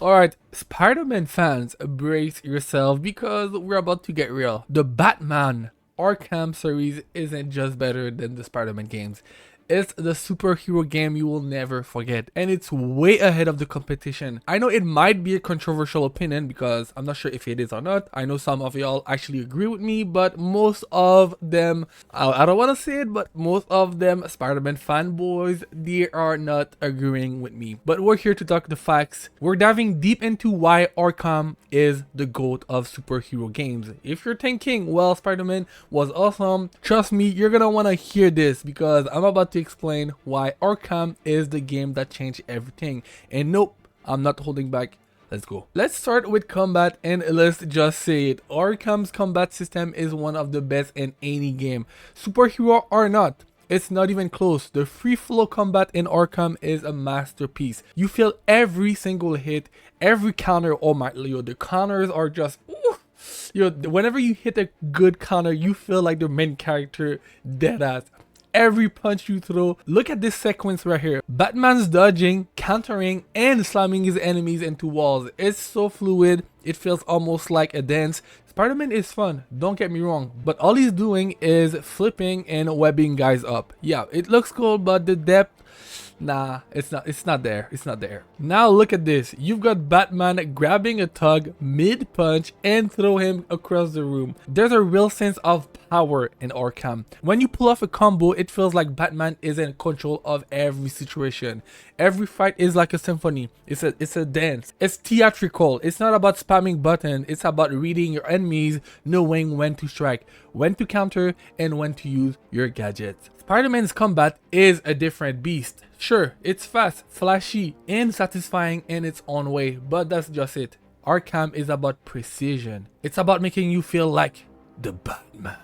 Alright, Spider-Man fans, brace yourself because we're about to get real. The Batman Arkham series isn't just better than the Spider-Man games. It's the superhero game you will never forget, and it's way ahead of the competition. I know it might be a controversial opinion because I'm not sure if it is or not. I know some of y'all actually agree with me, but most of them, I don't want to say it, but most of them Spider-Man fanboys, they are not agreeing with me. But we're here to talk the facts. We're diving deep into why Arkham is the GOAT of superhero games. If you're thinking, well, Spider-Man was awesome, trust me, you're gonna want to hear this because I'm about to explain why Arkham is the game that changed everything. And nope, I'm not holding back. Let's go. Let's start with combat, and let's just say it. Arkham's combat system is one of the best in any game. Superhero or not, it's not even close. The free flow combat in Arkham is a masterpiece. You feel every single hit, every counter. Oh my, yo, the counters are just ooh. Yo, whenever you hit a good counter, you feel like the main character, deadass. Every punch you throw. Look at this sequence right here. Batman's dodging, countering, and slamming his enemies into walls. It's so fluid, it feels almost like a dance. Spider-Man is fun, don't get me wrong, but all he's doing is flipping and webbing guys up. Yeah, it looks cool, but the depth, nah, it's not there. Now look at this. You've got Batman grabbing a Tug mid-punch and throw him across the room. There's a real sense of power in Arkham. When you pull off a combo, it feels like Batman is in control of every situation. Every fight is like a symphony. It's a dance. It's theatrical. It's not about spamming buttons. It's about reading your enemies, knowing when to strike, when to counter, and when to use your gadgets. Spider-Man's combat is a different beast. Sure, it's fast, flashy, and satisfying in its own way, but that's just it. Arkham is about precision. It's about making you feel like the Batman.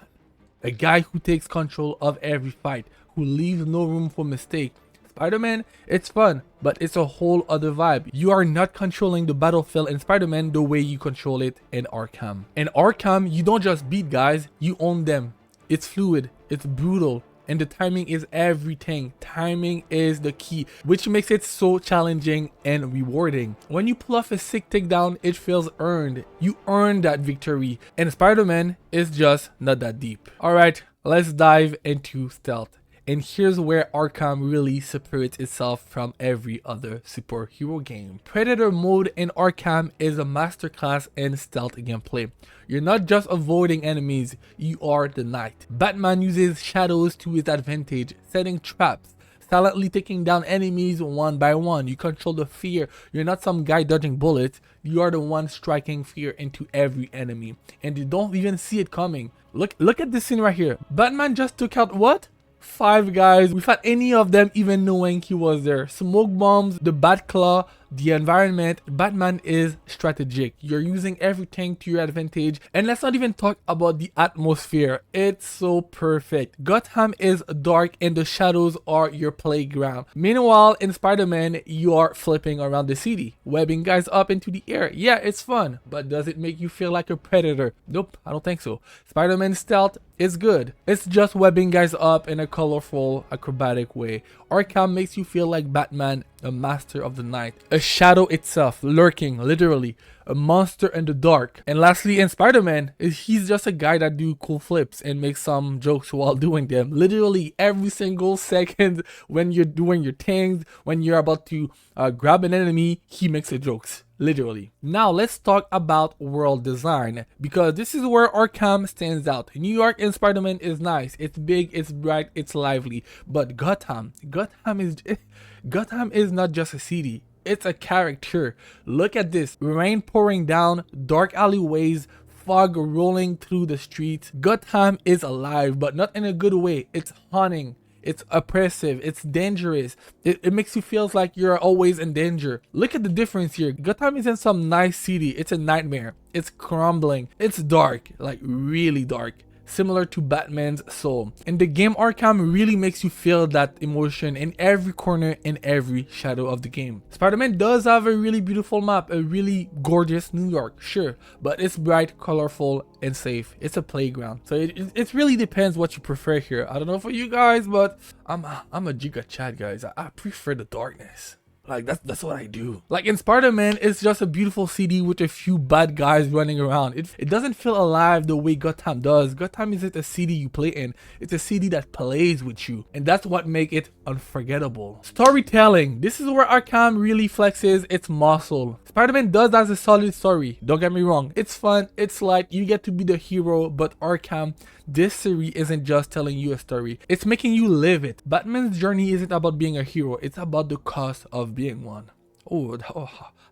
A guy who takes control of every fight, who leaves no room for mistake. Spider-Man, it's fun, but it's a whole other vibe. You are not controlling the battlefield in Spider-Man the way you control it in Arkham. In Arkham, you don't just beat guys, you own them. It's fluid, it's brutal, and the timing is everything. Timing is the key, which makes it so challenging and rewarding. When you pull off a sick takedown, it feels earned. You earn that victory, and Spider-Man is just not that deep. Alright, let's dive into stealth. And here's where Arkham really separates itself from every other superhero game. Predator mode in Arkham is a masterclass in stealth gameplay. You're not just avoiding enemies, you are the knight. Batman uses shadows to his advantage, setting traps, silently taking down enemies one by one. You control the fear. You're not some guy dodging bullets, you are the one striking fear into every enemy. And you don't even see it coming. Look at this scene right here. Batman just took out what? 5 guys without any of them even knowing he was there. Smoke bombs, the bat claw, the environment. Batman is strategic. You're using everything to your advantage. And let's not even talk about the atmosphere. It's so perfect. Gotham is dark and the shadows are your playground. Meanwhile, in Spider-Man, you are flipping around the city, webbing guys up into the air. Yeah, it's fun, but does it make you feel like a predator? Nope, I don't think so. Spider-Man stealth is good. It's just webbing guys up in a colorful, acrobatic way. Arkham makes you feel like Batman, a master of the night, a shadow itself, lurking, literally, a monster in the dark. And lastly, in Spider-Man, he's just a guy that do cool flips and makes some jokes while doing them. Literally every single second when you're doing your things, when you're about to grab an enemy, he makes the jokes. Literally. Now let's talk about world design, because this is where Arkham stands out. New York in Spider-Man is nice. It's big, it's bright, it's lively. But Gotham is not just a city. It's a character. Look at this. Rain pouring down, dark alleyways, fog rolling through the streets. Gotham is alive, but not in a good way. It's haunting. It's oppressive, it's dangerous, it makes you feel like you're always in danger. Look at the difference here. Gotham isn't some nice city, it's a nightmare. It's crumbling, it's dark, like really dark, similar to Batman's soul. And the game Arkham really makes you feel that emotion in every corner and every shadow of the game. Spider-Man does have a really beautiful map, a really gorgeous New York, sure, but it's bright, colorful, and safe. It's a playground. So it really depends what you prefer here. I don't know for you guys, but I'm a Giga Chad, guys. I prefer the darkness. Like that's what I do. Like in Spider-Man, it's just a beautiful city with a few bad guys running around. It doesn't feel alive the way Gotham does. Gotham isn't a city you play in. It's a city that plays with you. And that's what makes it unforgettable. Storytelling. This is where Arkham really flexes its muscle. Spider-Man does has a solid story. Don't get me wrong. It's fun. It's light. You get to be the hero. But Arkham, this series isn't just telling you a story. It's making you live it. Batman's journey isn't about being a hero. It's about the cost of being one. Oh,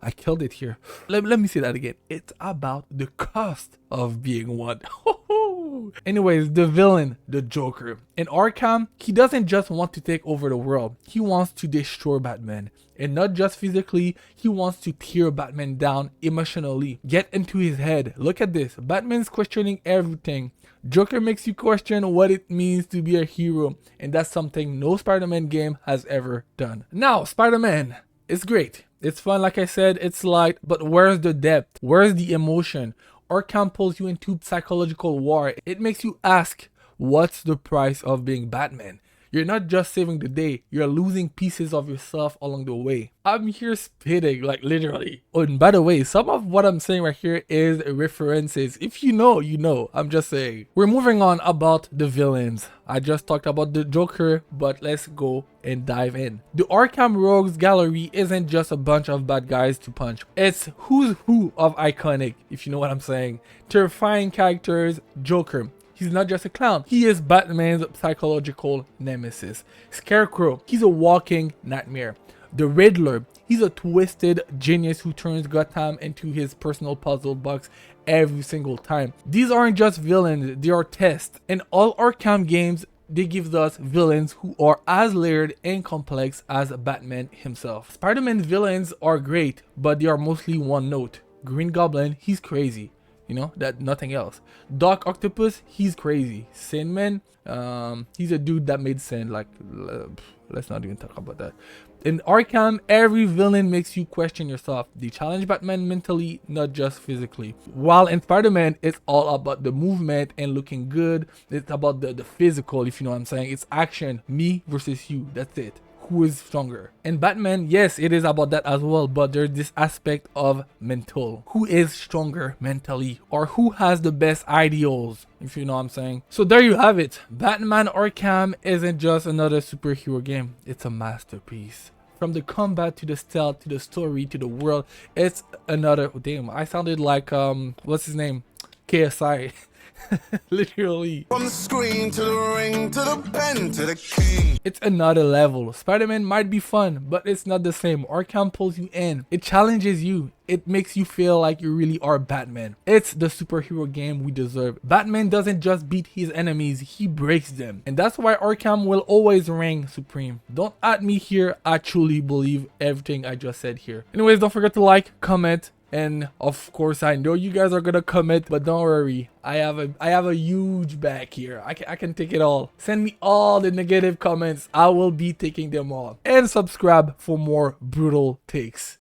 I killed it here. Let me say that again. It's about the cost of being one. Anyways, the villain, the Joker. In Arkham, he doesn't just want to take over the world. He wants to destroy Batman. And not just physically, he wants to tear Batman down emotionally. Get into his head. Look at this. Batman's questioning everything. Joker makes you question what it means to be a hero. And that's something no Spider-Man game has ever done. Now, Spider-Man. It's great. It's fun, like I said, it's light, but where's the depth? Where's the emotion? Arkham pulls you into psychological war. It makes you ask, what's the price of being Batman? You're not just saving the day, you're losing pieces of yourself along the way. I'm here spitting, like literally. Oh, and by the way, some of what I'm saying right here is references. If you know, you know. I'm just saying. We're moving on about the villains. I just talked about the Joker, but let's go and dive in. The Arkham Rogues Gallery isn't just a bunch of bad guys to punch. It's who's who of iconic, if you know what I'm saying. Terrifying characters, Joker. He's not just a clown. He is Batman's psychological nemesis. Scarecrow. He's a walking nightmare. The Riddler. He's a twisted genius who turns Gotham into his personal puzzle box every single time. These aren't just villains. They are tests. In all Arkham games, they give us villains who are as layered and complex as Batman himself. Spider-Man's villains are great, but they are mostly one note. Green Goblin, he's crazy. You know, that nothing else. Doc Octopus, he's crazy. Sandman, he's a dude that made sin. Like, let's not even talk about that. In Arkham, every villain makes you question yourself. They challenge Batman mentally, not just physically. While in Spider-Man, it's all about the movement and looking good. It's about the physical, if you know what I'm saying. It's action, me versus you. That's it. Who is stronger? In Batman, yes, it is about that as well, but there's this aspect of mental. Who is stronger mentally, or who has the best ideals, if you know what I'm saying. So there you have it. Batman Arkham isn't just another superhero game. It's a masterpiece. From the combat to the stealth to the story to the world, it's another. Damn, I sounded like what's his name? KSI. Literally. From the screen to the ring to the pen to the king. It's another level. Spider-Man might be fun, but it's not the same. Arkham pulls you in. It challenges you. It makes you feel like you really are Batman. It's the superhero game we deserve. Batman doesn't just beat his enemies, he breaks them. And that's why Arkham will always reign supreme. Don't at me here. I truly believe everything I just said here. Anyways, don't forget to like, comment, and of course I know you guys are gonna comment, but don't worry, I have a huge back here. I can take it all. Send me all the negative comments. I will be taking them all. And subscribe for more brutal takes.